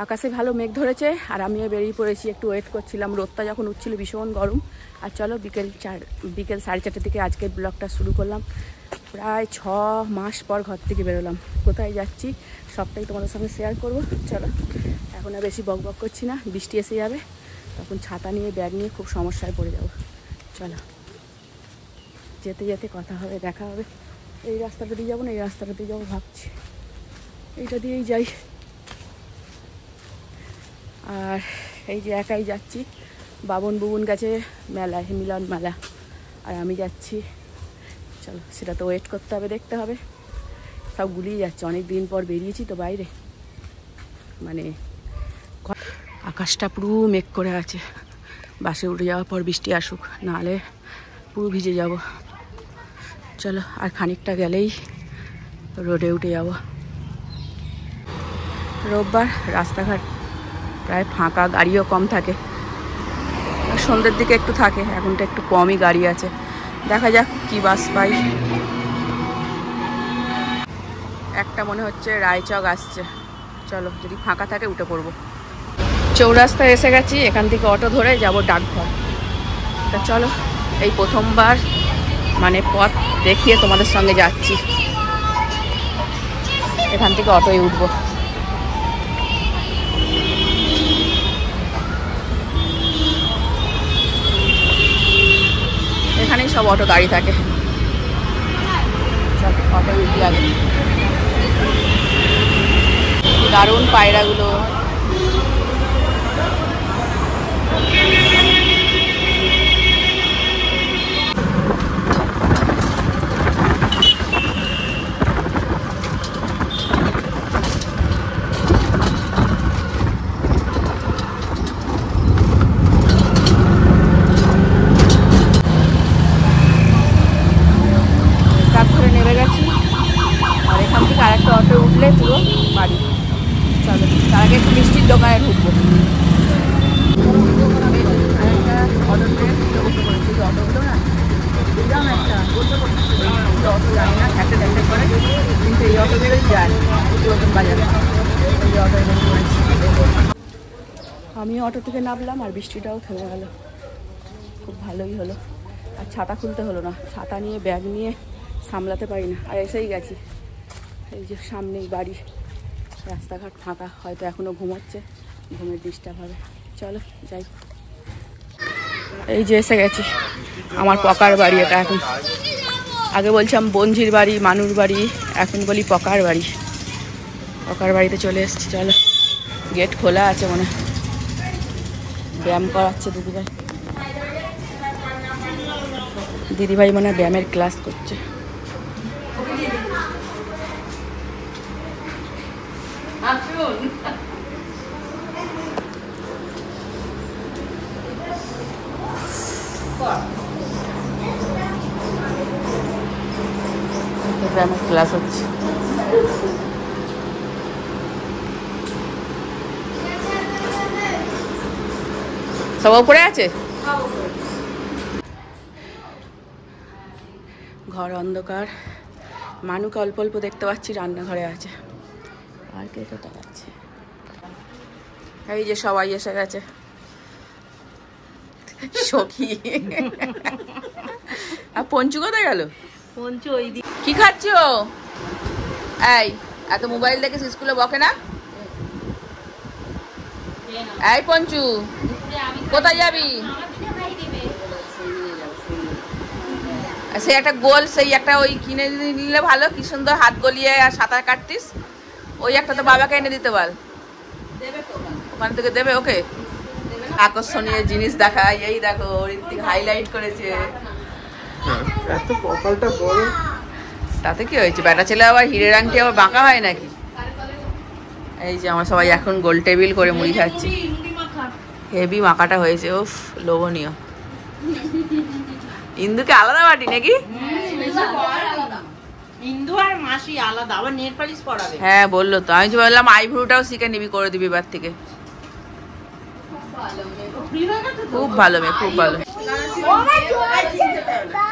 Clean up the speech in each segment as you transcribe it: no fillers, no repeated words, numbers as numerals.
আকাশে ভালো মেঘ ধরেছে আর আমিও বেরিয়ে পড়েছি, একটু ওয়েট করছিলাম। রোদটা যখন উঠছিল ভীষণ গরম। আর চলো বিকেল 4:30 দিকে আজকের ব্লগটা শুরু করলাম। প্রায় 6 মাস পর ঘর থেকে বেরোলাম। কোথায় যাচ্ছি সবটাই তোমাদের সঙ্গে শেয়ার করব। চলো এখন আর বেশি বক বক করছি না, বৃষ্টি এসে যাবে, তখন ছাতা নিয়ে ব্যাগ নিয়ে খুব সমস্যায় পড়ে যাব। চলো যেতে যেতে কথা হবে, দেখা হবে। এই রাস্তাটা দিয়ে যাবো না এই রাস্তাটা দিয়ে যাবো ভাবছি, এইটা দিয়েই যাই। আর এই যে একাই যাচ্ছি, বাবন বুবুন গেছে মেলায়, মিলন মেলা, আর আমি যাচ্ছি। চলো সেটা তো ওয়েট করতে হবে, দেখতে হবে। সব গুলিয়ে যাচ্ছে, অনেক দিন পর বেরিয়েছি তো বাইরে, মানে আকাশটা পুরো মেঘ করে আছে। বাসে উঠে যাওয়ার পর বৃষ্টি আসুক, নাহলে পুরো ভিজে যাব। চলো আর খানিকটা গেলেই রোডে উঠে যাব। রোববার রাস্তাঘাট প্রায় ফাঁকা, গাড়িও কম থাকে। আর সন্ধ্যের দিকে একটু থাকে, এখনটা একটু কমই গাড়ি আছে। দেখা যাক কি বাস পাই। একটা মনে হচ্ছে রায়চক আসছে, চলো যদি ফাঁকা থাকে উঠে পড়বো। চৌরাস্তায় এসে গেছি, এখান থেকে অটো ধরে যাব ডাকঘর। তা চলো এই প্রথমবার মানে পথ দেখিয়ে তোমাদের সঙ্গে যাচ্ছি। এখান থেকে অটোয় উঠবো। এখানেই সব অটো গাড়ি থাকে। অটো উঠি আগে। দারুণ পায়রাগুলো। আরেকটা অটো উঠলে পুরো বাড়ি। চলো তার আগে একটু মিষ্টির দোকানে ঢুকবো। আরেকটা অটোতে বসে পড়েছি, অটোগুলো না বুঝলাম একটা অটো যায় না, ঘ্যাটে ঘ্যাটে করে, কিন্তু এই অটোগুলোই যায় নতুন বাজারে। এই অটোয় বসে পড়েছি। আমি অটো থেকে নামলাম আর বৃষ্টিটাও থেমে গেল, খুব ভালোই হলো। আর ছাতা খুলতে হলো না, ছাতা নিয়ে ব্যাগ নিয়ে সামলাতে পারি না। আর এসেই গেছি, এই যে সামনেই বাড়ি, রাস্তাঘাট ফাঁকা, হয়তো এখনও ঘুমোচ্ছে, ঘুমের ডিস্টার্ব হবে। চলো যাই। এই যে এসে গেছি, আমার পকার বাড়ি এটা। এখন আগে বলছিলাম বঞ্জির বাড়ি, মানুর বাড়ি, এখন বলি পকার বাড়ি। পকার বাড়িতে চলে এসেছি। চলো গেট খোলা আছে মনে, ব্যায়াম করাচ্ছে দিদিভাই। দিদিভাই মনে হয় ব্যায়ামের ক্লাস করছে। ব্যায়ামের ক্লাস হচ্ছে। সব উপরে আছে, ঘর অন্ধকার। মানুকে অল্প অল্প দেখতে পাচ্ছি, রান্নাঘরে আছে। আর কে কোথায় আছে? এই যে সবাই এসে গেছে। সখী আর পঞ্চু কোথায় গেল? পঞ্চু ওই দিকে। কি খাচ্ছ? এই এত মোবাইল দেখে স্কুলে বকে না? এই পঞ্চু কোথায় যাবি? সেই একটা গোল, সেই একটা ওই কিনে নিলে ভালো, কি সুন্দর হাত গলিয়ে আর সাঁতার কাটতিস। ওই একটা তো বাবাকে এনে দিতে বল, ওখান থেকে দেবে। ওকে আকর্ষণীয় জিনিস দেখায়। এই দেখো ঋত্বিক হাইলাইট করেছে। তাতে কি হয়েছে, বেটা ছেলে আবার হিরের আংটি আবার বাঁকা হয় নাকি? এই যে আমরা সবাই এখন গোল টেবিল করে মুড়ি খাচ্ছি। হেভি মাখাটা হয়েছে, উফ লোভনীয়। ইন্দুকে আলাদা বাটি নাকি? ইন্দু আর মাসি আলাদা, আবার নেল পালিশ পরাবে। হ্যাঁ বললো তো, আমি বললাম আইব্রোটাও শিখে নিবি, করে দিবি এবার থেকে। খুব ভালো মেয়ে, খুব ভালো।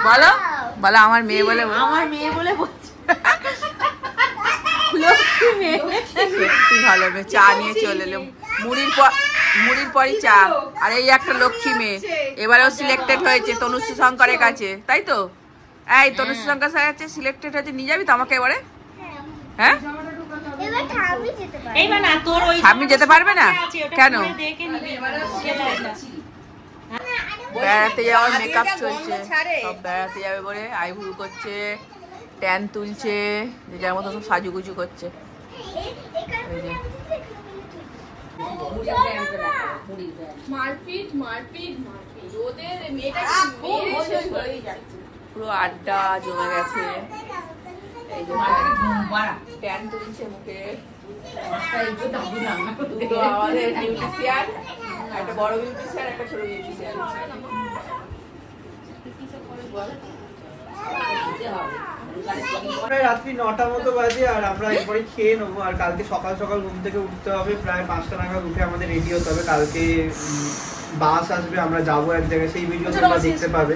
বলো বলো আমার মেয়ে বলে, আমার মেয়ে বলে লক্ষ্মী মেয়ে, সত্যি ভালো মেয়ে। চা নিয়ে চলে এলো, মুড়ির পরই চা। আর এই একটা লক্ষ্মী মেয়ে, এবারেও সিলেক্টেড হয়েছে তনুশ্রী শঙ্করের কাছে, তাই তো? এই তনুশ্রী শঙ্কর স্যার কাছে সিলেক্টেড হয়েছে, নিয়ে যাবি তো আমাকে এবারে? হ্যাঁ, আপনি যেতে পারবে না কেন? বেড়াতে যাওয়ার মেকআপ চলছে, সব বেড়াতে যাবে বলে আইব্রু করছে, ট্যান তুলছে, যে যার মতো সব সাজুগুজু করছে। পুরো আড্ডা জমে গেছে। এই যে ট্যান তুলছে মুখে আমাদের বিউটিশিয়ান, একটা বড় বিউটিশিয়ান, একটা ছোট বিউটিশিয়ান। রাত্রি 9টার মতো বাজে, আর আমরা এরপরে খেয়ে নেবো। আর কালকে সকাল সকাল ঘুম থেকে উঠতে হবে, প্রায় 5টা নাগাদ উঠে আমাদের রেডি হতে হবে। কালকে বাস আসবে, আমরা যাবো এক জায়গায়, সেই ভিডিও তোমরা দেখতে পাবে।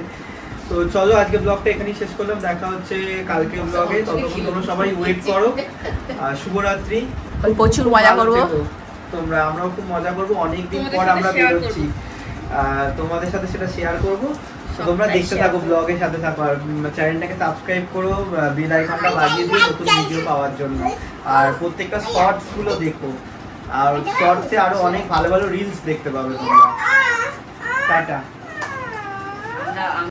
তো চলো আজকে ব্লগটা এখানেই শেষ করলাম, দেখা হচ্ছে কালকে ব্লগে। ততক্ষণ তোমরা সবাই ওয়েট করো। আর শুভরাত্রি, প্রচুর মজা করবো তোমরা, আমরাও খুব মজা করবো। অনেকদিন পর আমরা বেরোচ্ছি, তোমাদের সাথে সেটা শেয়ার করবো। তোমরা দেখতে থাকো, ব্লগের সাথে থাকো, আর চ্যানেলটাকে সাবস্ক্রাইব করো, বেল আইকনটা বাজিয়ে দিও নতুন ভিডিও পাওয়ার জন্য। আর প্রত্যেকটা শর্টস গুলো দেখো, আর শর্টসে আরো অনেক ভালো ভালো রিলস দেখতে পাবে তোমরা। টাটা।